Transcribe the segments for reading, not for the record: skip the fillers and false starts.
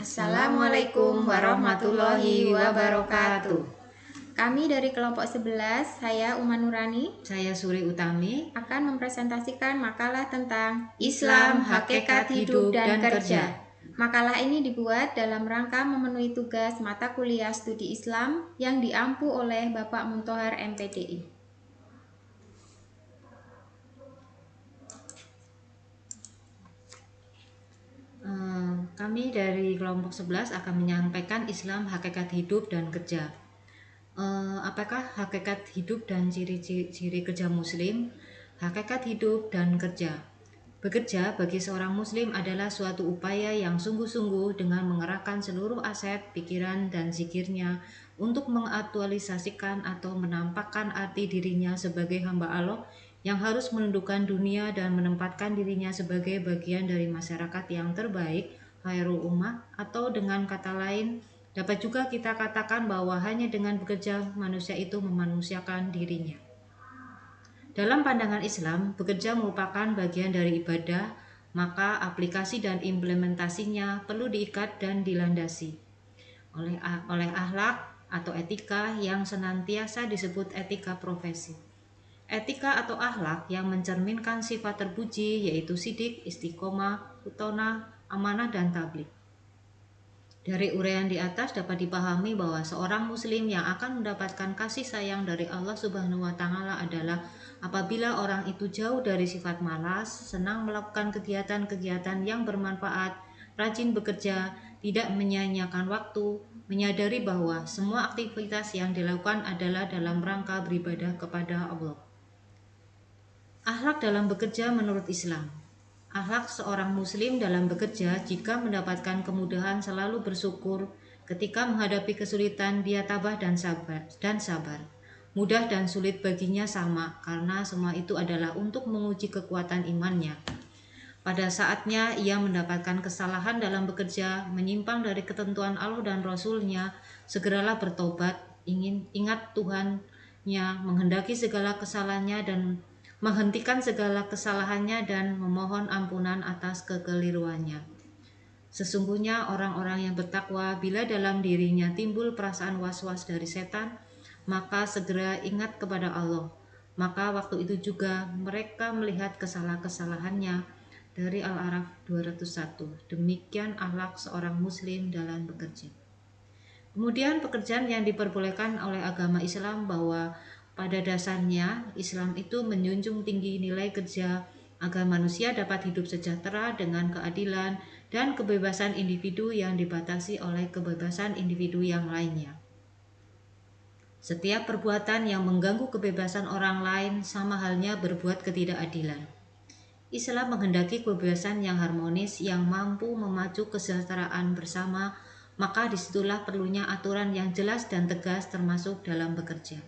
Assalamualaikum warahmatullahi wabarakatuh. Kami dari kelompok 11, saya Uma Nurani, saya Suri Utami, akan mempresentasikan makalah tentang Islam, Hakikat Hidup dan Kerja. Makalah ini dibuat dalam rangka memenuhi tugas mata kuliah studi Islam yang diampu oleh Bapak Muntohar MPDI. Kami dari kelompok 11 akan menyampaikan Islam, Hakikat Hidup dan Kerja. Apakah hakikat hidup dan ciri-ciri kerja Muslim? Hakikat hidup dan kerja. Bekerja bagi seorang Muslim adalah suatu upaya yang sungguh-sungguh dengan mengerahkan seluruh aset, pikiran, dan zikirnya untuk mengaktualisasikan atau menampakkan arti dirinya sebagai hamba Allah yang harus menundukkan dunia dan menempatkan dirinya sebagai bagian dari masyarakat yang terbaik, khairul ummah, atau dengan kata lain, dapat juga kita katakan bahwa hanya dengan bekerja manusia itu memanusiakan dirinya. Dalam pandangan Islam, bekerja merupakan bagian dari ibadah, maka aplikasi dan implementasinya perlu diikat dan dilandasi oleh akhlak atau etika yang senantiasa disebut etika profesi. Etika atau akhlak yang mencerminkan sifat terpuji yaitu sidik, istiqomah, utonah, amanah, dan tabligh. Dari uraian di atas dapat dipahami bahwa seorang muslim yang akan mendapatkan kasih sayang dari Allah Subhanahu wa taala adalah apabila orang itu jauh dari sifat malas, senang melakukan kegiatan-kegiatan yang bermanfaat, rajin bekerja, tidak menyia-nyiakan waktu, menyadari bahwa semua aktivitas yang dilakukan adalah dalam rangka beribadah kepada Allah. Akhlak dalam bekerja menurut Islam. Akhlak seorang muslim dalam bekerja jika mendapatkan kemudahan selalu bersyukur, ketika menghadapi kesulitan dia tabah dan sabar. Mudah dan sulit baginya sama karena semua itu adalah untuk menguji kekuatan imannya. Pada saatnya ia mendapatkan kesalahan dalam bekerja, menyimpang dari ketentuan Allah dan Rasul-Nya, segeralah bertobat, ingat Tuhan-Nya, menghendaki segala kesalahannya dan menghentikan segala kesalahannya dan memohon ampunan atas kekeliruannya. Sesungguhnya orang-orang yang bertakwa bila dalam dirinya timbul perasaan was-was dari setan, maka segera ingat kepada Allah. Maka waktu itu juga mereka melihat kesalahan-kesalahannya dari Al-A'raf 201. Demikian akhlak seorang muslim dalam bekerja. Kemudian pekerjaan yang diperbolehkan oleh agama Islam bahwa pada dasarnya Islam itu menjunjung tinggi nilai kerja agar manusia dapat hidup sejahtera dengan keadilan dan kebebasan individu yang dibatasi oleh kebebasan individu yang lainnya. Setiap perbuatan yang mengganggu kebebasan orang lain sama halnya berbuat ketidakadilan. Islam menghendaki kebebasan yang harmonis yang mampu memacu kesejahteraan bersama, maka disitulah perlunya aturan yang jelas dan tegas termasuk dalam bekerja.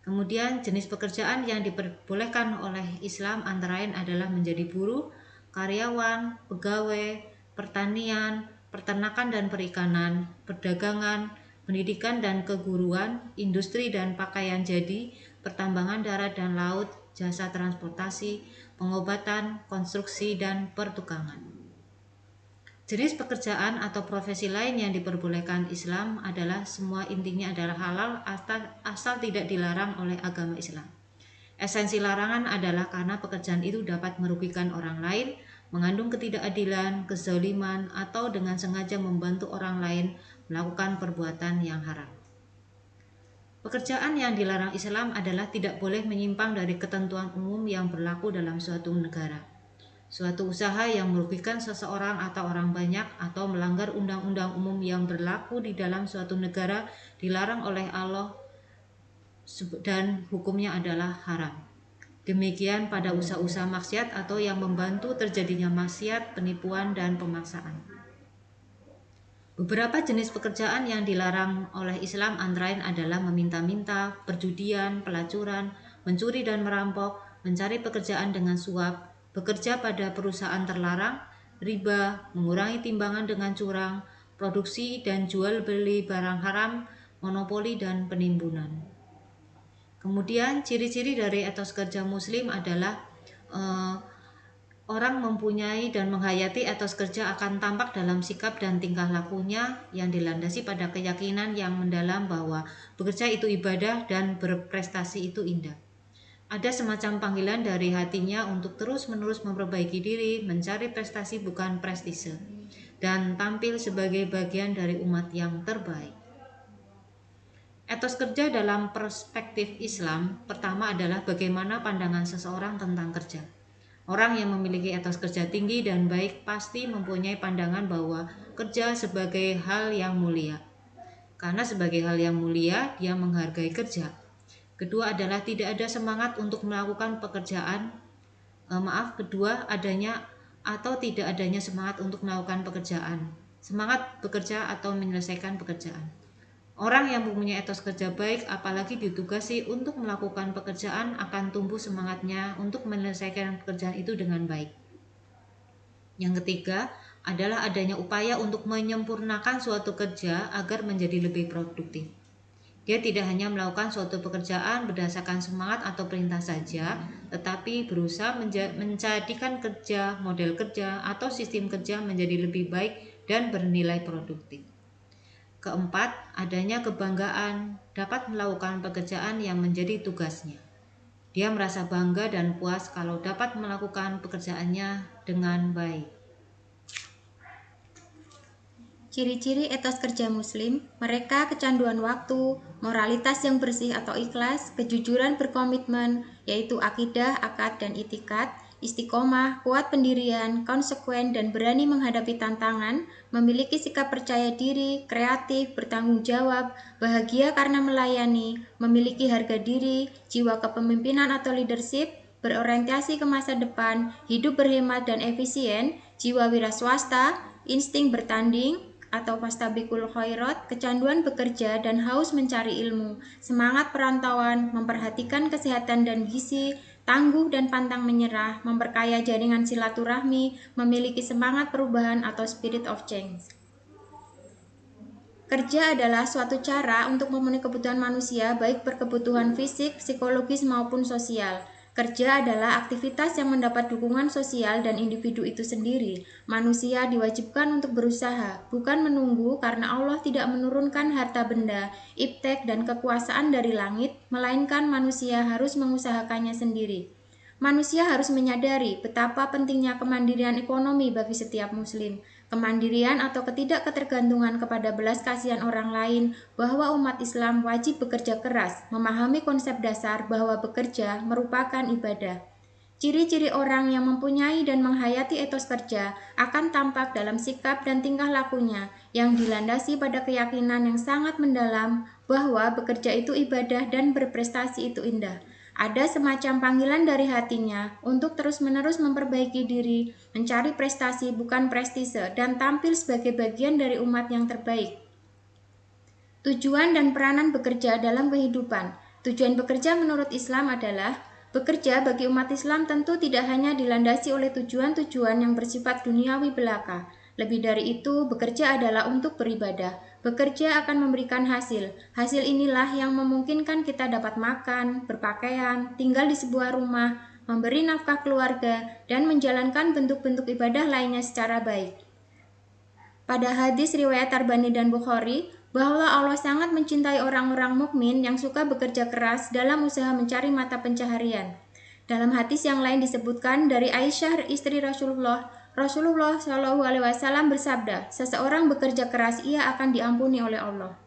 Kemudian jenis pekerjaan yang diperbolehkan oleh Islam antara lain adalah menjadi buruh, karyawan, pegawai, pertanian, peternakan dan perikanan, perdagangan, pendidikan dan keguruan, industri dan pakaian jadi, pertambangan darat dan laut, jasa transportasi, pengobatan, konstruksi, dan pertukangan. Jenis pekerjaan atau profesi lain yang diperbolehkan Islam adalah semua intinya adalah halal asal tidak dilarang oleh agama Islam. Esensi larangan adalah karena pekerjaan itu dapat merugikan orang lain, mengandung ketidakadilan, kezaliman, atau dengan sengaja membantu orang lain melakukan perbuatan yang haram. Pekerjaan yang dilarang Islam adalah tidak boleh menyimpang dari ketentuan umum yang berlaku dalam suatu negara. Suatu usaha yang merugikan seseorang atau orang banyak atau melanggar undang-undang umum yang berlaku di dalam suatu negara dilarang oleh Allah dan hukumnya adalah haram. Demikian pada usaha-usaha maksiat atau yang membantu terjadinya maksiat, penipuan, dan pemaksaan. Beberapa jenis pekerjaan yang dilarang oleh Islam antara lain adalah meminta-minta, perjudian, pelacuran, mencuri dan merampok, mencari pekerjaan dengan suap, bekerja pada perusahaan terlarang, riba, mengurangi timbangan dengan curang, produksi dan jual beli barang haram, monopoli dan penimbunan. Kemudian ciri-ciri dari etos kerja muslim adalah Orang mempunyai dan menghayati etos kerja akan tampak dalam sikap dan tingkah lakunya yang dilandasi pada keyakinan yang mendalam bahwa bekerja itu ibadah dan berprestasi itu indah. Ada semacam panggilan dari hatinya untuk terus-menerus memperbaiki diri, mencari prestasi bukan prestise, dan tampil sebagai bagian dari umat yang terbaik. Etos kerja dalam perspektif Islam pertama adalah bagaimana pandangan seseorang tentang kerja. Orang yang memiliki etos kerja tinggi dan baik pasti mempunyai pandangan bahwa kerja sebagai hal yang mulia. Karena sebagai hal yang mulia, dia menghargai kerja. Kedua adalah tidak ada semangat untuk melakukan pekerjaan. Kedua adanya atau tidak adanya semangat untuk melakukan pekerjaan. Semangat bekerja atau menyelesaikan pekerjaan. Orang yang mempunyai etos kerja baik, apalagi ditugasi untuk melakukan pekerjaan, akan tumbuh semangatnya untuk menyelesaikan pekerjaan itu dengan baik. Yang ketiga adalah adanya upaya untuk menyempurnakan suatu kerja agar menjadi lebih produktif. Dia tidak hanya melakukan suatu pekerjaan berdasarkan semangat atau perintah saja, tetapi berusaha menjadikan kerja, model kerja, atau sistem kerja menjadi lebih baik dan bernilai produktif. Keempat, adanya kebanggaan dapat melakukan pekerjaan yang menjadi tugasnya. Dia merasa bangga dan puas kalau dapat melakukan pekerjaannya dengan baik. Ciri-ciri etos kerja Muslim, mereka kecanduan waktu, moralitas yang bersih atau ikhlas, kejujuran berkomitmen, yaitu akidah, akad, dan itikad, istiqomah, kuat pendirian, konsekuen, dan berani menghadapi tantangan, memiliki sikap percaya diri, kreatif, bertanggung jawab, bahagia karena melayani, memiliki harga diri, jiwa kepemimpinan atau leadership, berorientasi ke masa depan, hidup berhemat dan efisien, jiwa wira swasta, insting bertanding, atau fastabikul khairat, kecanduan bekerja dan haus mencari ilmu, semangat perantauan, memperhatikan kesehatan dan gizi, tangguh dan pantang menyerah, memperkaya jaringan silaturahmi, memiliki semangat perubahan atau spirit of change. Kerja adalah suatu cara untuk memenuhi kebutuhan manusia, baik berkebutuhan fisik, psikologis maupun sosial. Kerja adalah aktivitas yang mendapat dukungan sosial dan individu itu sendiri. Manusia diwajibkan untuk berusaha, bukan menunggu karena Allah tidak menurunkan harta benda, iptek, dan kekuasaan dari langit, melainkan manusia harus mengusahakannya sendiri. Manusia harus menyadari betapa pentingnya kemandirian ekonomi bagi setiap muslim. Kemandirian atau ketidakketergantungan kepada belas kasihan orang lain, bahwa umat Islam wajib bekerja keras, memahami konsep dasar bahwa bekerja merupakan ibadah. Ciri-ciri orang yang mempunyai dan menghayati etos kerja akan tampak dalam sikap dan tingkah lakunya yang dilandasi pada keyakinan yang sangat mendalam bahwa bekerja itu ibadah dan berprestasi itu indah. Ada semacam panggilan dari hatinya untuk terus-menerus memperbaiki diri, mencari prestasi bukan prestise, dan tampil sebagai bagian dari umat yang terbaik. Tujuan dan peranan bekerja dalam kehidupan. Tujuan bekerja menurut Islam adalah bekerja bagi umat Islam tentu tidak hanya dilandasi oleh tujuan-tujuan yang bersifat duniawi belaka. Lebih dari itu, bekerja adalah untuk beribadah. Bekerja akan memberikan hasil. Hasil inilah yang memungkinkan kita dapat makan, berpakaian, tinggal di sebuah rumah, memberi nafkah keluarga, dan menjalankan bentuk-bentuk ibadah lainnya secara baik. Pada hadis riwayat Tarbani dan Bukhari, bahwa Allah sangat mencintai orang-orang mukmin yang suka bekerja keras dalam usaha mencari mata pencaharian. Dalam hadis yang lain disebutkan dari Aisyah istri Rasulullah Shallallahu Alaihi Wasallam bersabda, seseorang bekerja keras ia akan diampuni oleh Allah.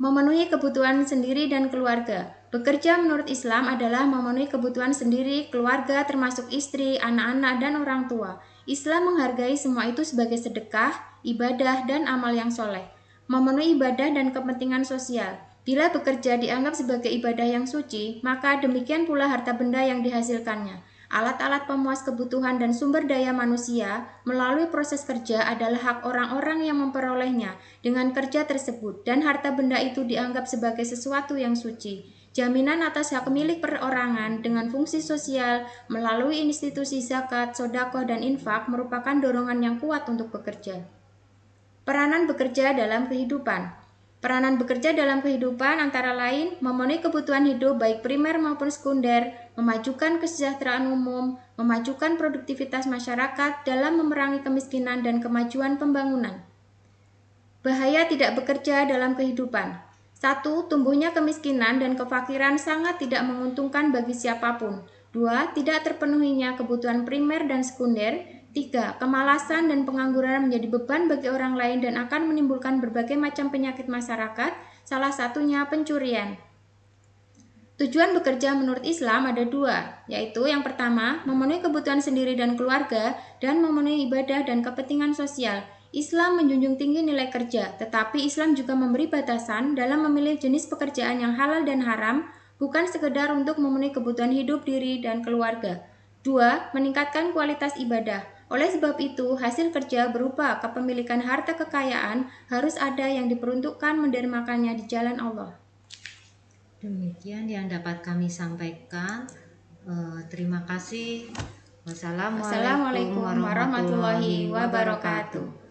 Memenuhi kebutuhan sendiri dan keluarga. Bekerja menurut Islam adalah memenuhi kebutuhan sendiri, keluarga termasuk istri, anak-anak, dan orang tua. Islam menghargai semua itu sebagai sedekah, ibadah, dan amal yang soleh. Memenuhi ibadah dan kepentingan sosial. Bila bekerja dianggap sebagai ibadah yang suci, maka demikian pula harta benda yang dihasilkannya. Alat-alat pemuas kebutuhan dan sumber daya manusia melalui proses kerja adalah hak orang-orang yang memperolehnya dengan kerja tersebut, dan harta benda itu dianggap sebagai sesuatu yang suci. Jaminan atas hak milik perorangan dengan fungsi sosial melalui institusi zakat, sedekah, dan infak merupakan dorongan yang kuat untuk bekerja. Peranan bekerja dalam kehidupan. Peranan bekerja dalam kehidupan antara lain memenuhi kebutuhan hidup baik primer maupun sekunder, memajukan kesejahteraan umum, memajukan produktivitas masyarakat dalam memerangi kemiskinan dan kemajuan pembangunan. Bahaya tidak bekerja dalam kehidupan. 1. Tumbuhnya kemiskinan dan kefakiran sangat tidak menguntungkan bagi siapapun. 2. Tidak terpenuhinya kebutuhan primer dan sekunder. 3. Kemalasan dan pengangguran menjadi beban bagi orang lain dan akan menimbulkan berbagai macam penyakit masyarakat, salah satunya pencurian. Tujuan bekerja menurut Islam ada dua, yaitu yang pertama, memenuhi kebutuhan sendiri dan keluarga, dan memenuhi ibadah dan kepentingan sosial. Islam menjunjung tinggi nilai kerja, tetapi Islam juga memberi batasan dalam memilih jenis pekerjaan yang halal dan haram, bukan sekedar untuk memenuhi kebutuhan hidup diri dan keluarga. 2. Meningkatkan kualitas ibadah. Oleh sebab itu, hasil kerja berupa kepemilikan harta kekayaan harus ada yang diperuntukkan mendermakannya di jalan Allah. Demikian yang dapat kami sampaikan. Terima kasih. Wassalamualaikum Wassalamualaikum warahmatullahi wabarakatuh.